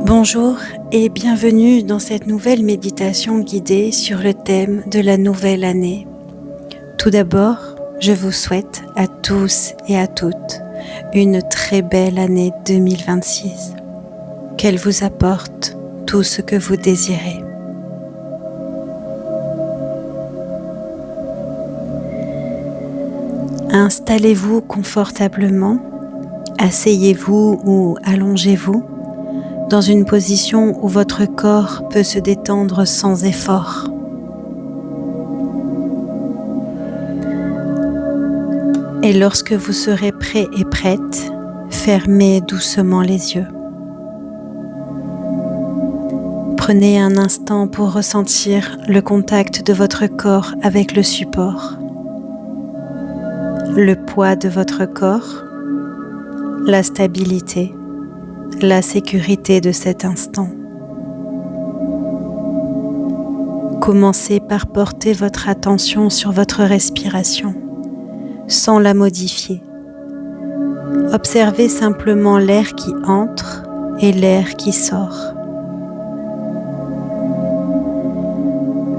Bonjour et bienvenue dans cette nouvelle méditation guidée sur le thème de la nouvelle année. Tout d'abord, je vous souhaite à tous et à toutes une très belle année 2026. Qu'elle vous apporte tout ce que vous désirez. Installez-vous confortablement, asseyez-vous ou allongez-vous dans une position où votre corps peut se détendre sans effort. Et lorsque vous serez prêt et prête, fermez doucement les yeux. Prenez un instant pour ressentir le contact de votre corps avec le support, le poids de votre corps, la stabilité, la sécurité de cet instant. Commencez par porter votre attention sur votre respiration, sans la modifier. Observez simplement l'air qui entre et l'air qui sort.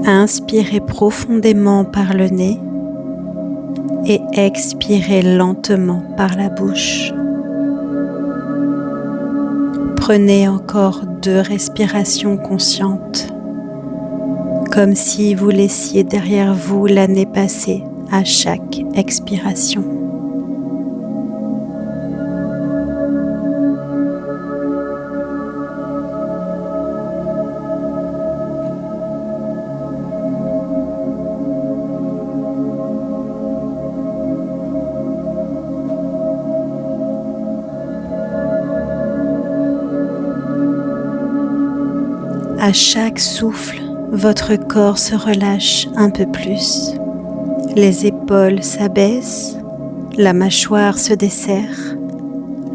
Inspirez profondément par le nez et expirez lentement par la bouche. Prenez encore 2 respirations conscientes, comme si vous laissiez derrière vous l'année passée à chaque expiration. À chaque souffle, votre corps se relâche un peu plus. Les épaules s'abaissent, la mâchoire se desserre,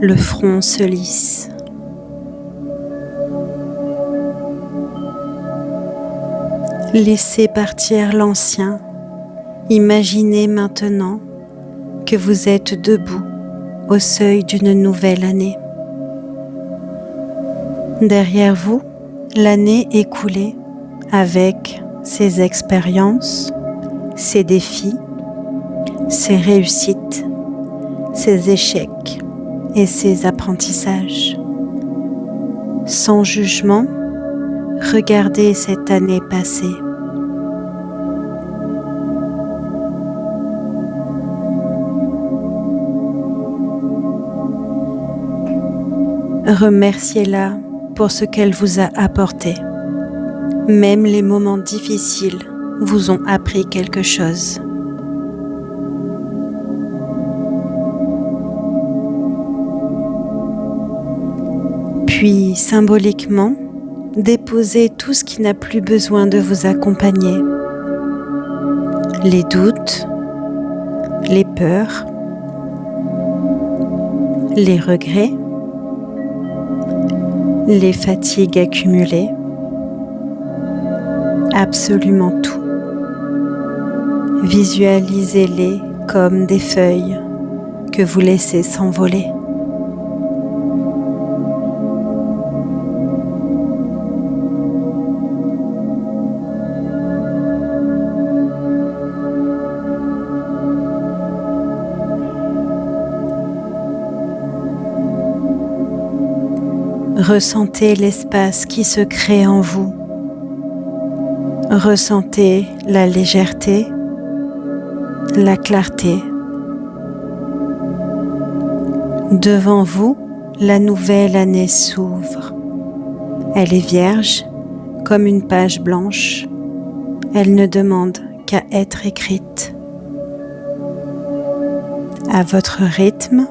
le front se lisse. Laissez partir l'ancien. Imaginez maintenant que vous êtes debout au seuil d'une nouvelle année. Derrière vous, l'année écoulée avec ses expériences, ses défis, ses réussites, ses échecs et ses apprentissages. Sans jugement, regardez cette année passée. Remerciez-la pour ce qu'elle vous a apporté. Même les moments difficiles vous ont appris quelque chose. Puis, symboliquement, déposez tout ce qui n'a plus besoin de vous accompagner. Les doutes, les peurs, les regrets, les fatigues accumulées, absolument tout. Visualisez-les comme des feuilles que vous laissez s'envoler. Ressentez l'espace qui se crée en vous. Ressentez la légèreté, la clarté. Devant vous, la nouvelle année s'ouvre. Elle est vierge, comme une page blanche. Elle ne demande qu'à être écrite. À votre rythme,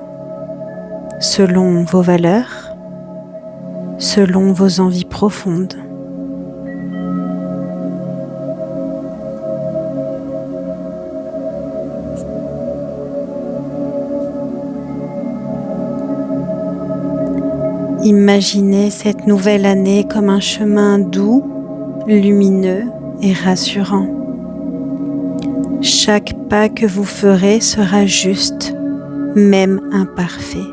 selon vos valeurs, selon vos envies profondes. Imaginez cette nouvelle année comme un chemin doux, lumineux et rassurant. Chaque pas que vous ferez sera juste, même imparfait.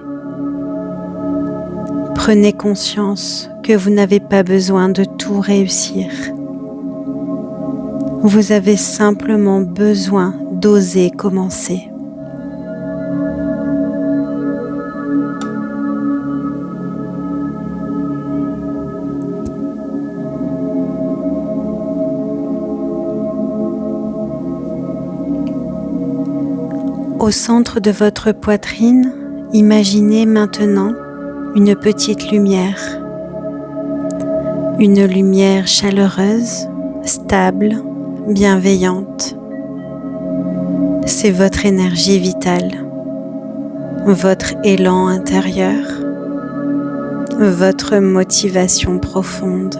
Prenez conscience que vous n'avez pas besoin de tout réussir. Vous avez simplement besoin d'oser commencer. Au centre de votre poitrine, imaginez maintenant une petite lumière. Une lumière chaleureuse, stable, bienveillante. C'est votre énergie vitale, votre élan intérieur, votre motivation profonde.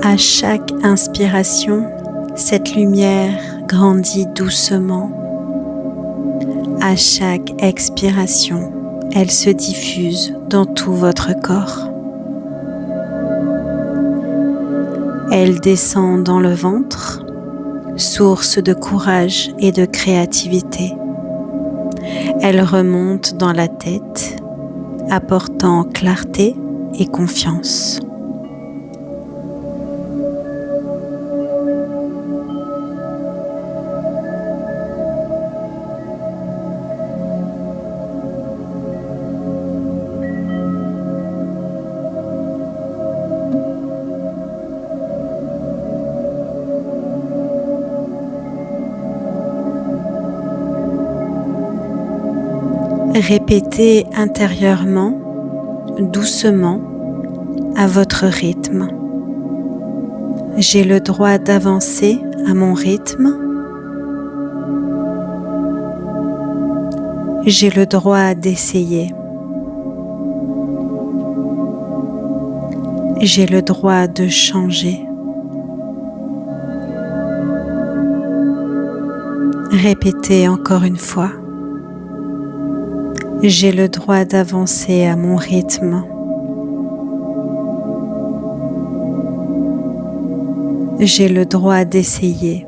À chaque inspiration, cette lumière grandit doucement. À chaque expiration, elle se diffuse dans tout votre corps. Elle descend dans le ventre, source de courage et de créativité. Elle remonte dans la tête, apportant clarté et confiance. Répétez intérieurement, doucement, à votre rythme. J'ai le droit d'avancer à mon rythme. J'ai le droit d'essayer. J'ai le droit de changer. Répétez encore une fois. J'ai le droit d'avancer à mon rythme. J'ai le droit d'essayer.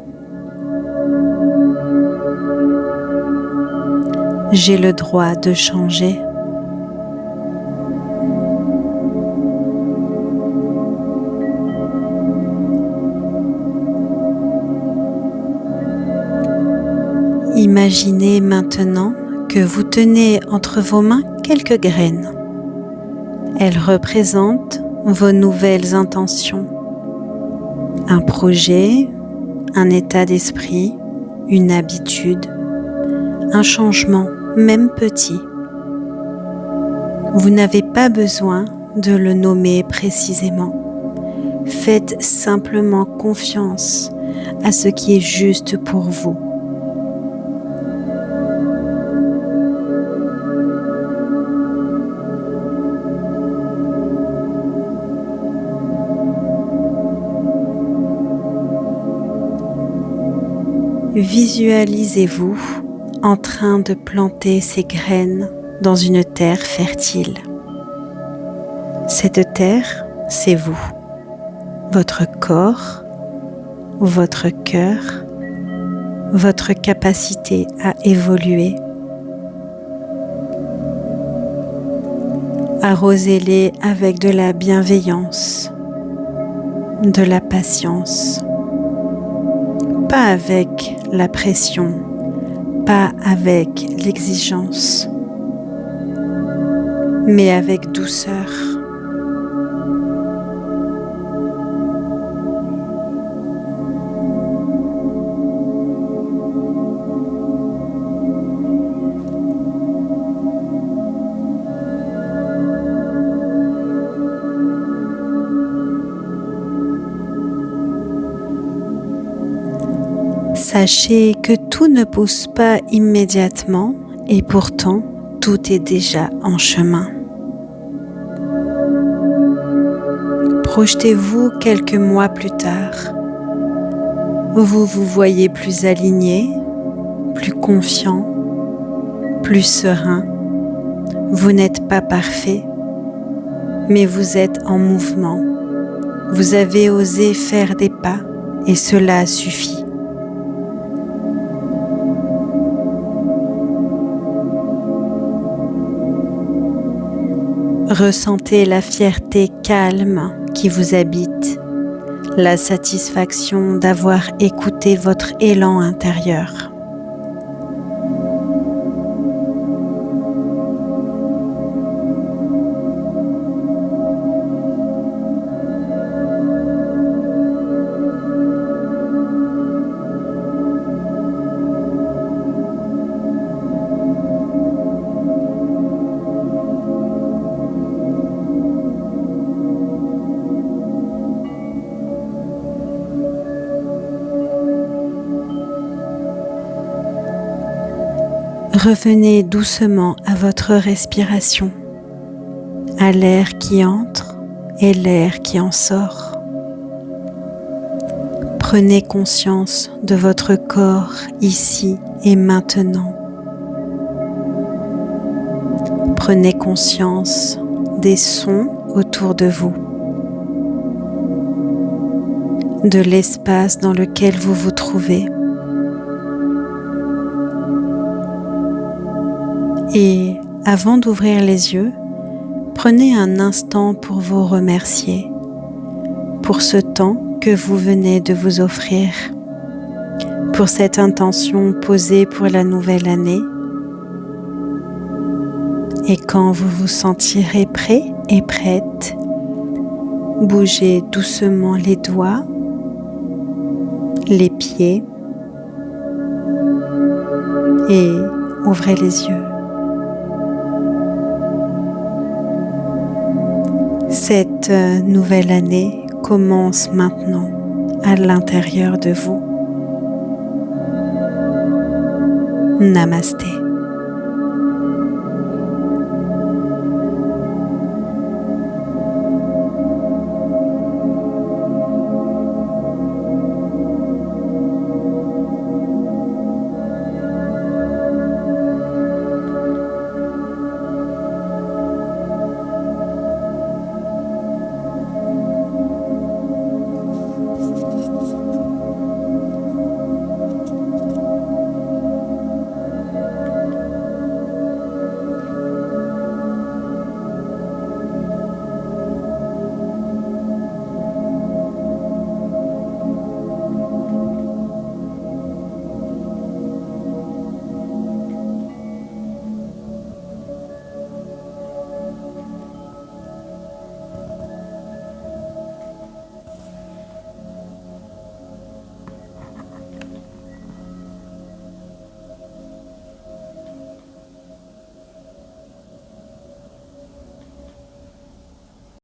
J'ai le droit de changer. Imaginez maintenant que vous tenez entre vos mains quelques graines. Elles représentent vos nouvelles intentions. Un projet, un état d'esprit, une habitude, un changement, même petit. Vous n'avez pas besoin de le nommer précisément. Faites simplement confiance à ce qui est juste pour vous. Visualisez-vous en train de planter ces graines dans une terre fertile. Cette terre, c'est vous, votre corps, votre cœur, votre capacité à évoluer. Arrosez-les avec de la bienveillance, de la patience. Pas avec la pression, pas avec l'exigence, mais avec douceur. Sachez que tout ne pousse pas immédiatement et pourtant tout est déjà en chemin. Projetez-vous quelques mois plus tard. Vous vous voyez plus aligné, plus confiant, plus serein. Vous n'êtes pas parfait, mais vous êtes en mouvement. Vous avez osé faire des pas et cela suffit. Ressentez la fierté calme qui vous habite, la satisfaction d'avoir écouté votre élan intérieur. Revenez doucement à votre respiration, à l'air qui entre et l'air qui en sort. Prenez conscience de votre corps ici et maintenant. Prenez conscience des sons autour de vous, de l'espace dans lequel vous vous trouvez. Et avant d'ouvrir les yeux, prenez un instant pour vous remercier pour ce temps que vous venez de vous offrir, pour cette intention posée pour la nouvelle année. Et quand vous vous sentirez prêt et prête, bougez doucement les doigts, les pieds et ouvrez les yeux. Cette nouvelle année commence maintenant à l'intérieur de vous. Namasté.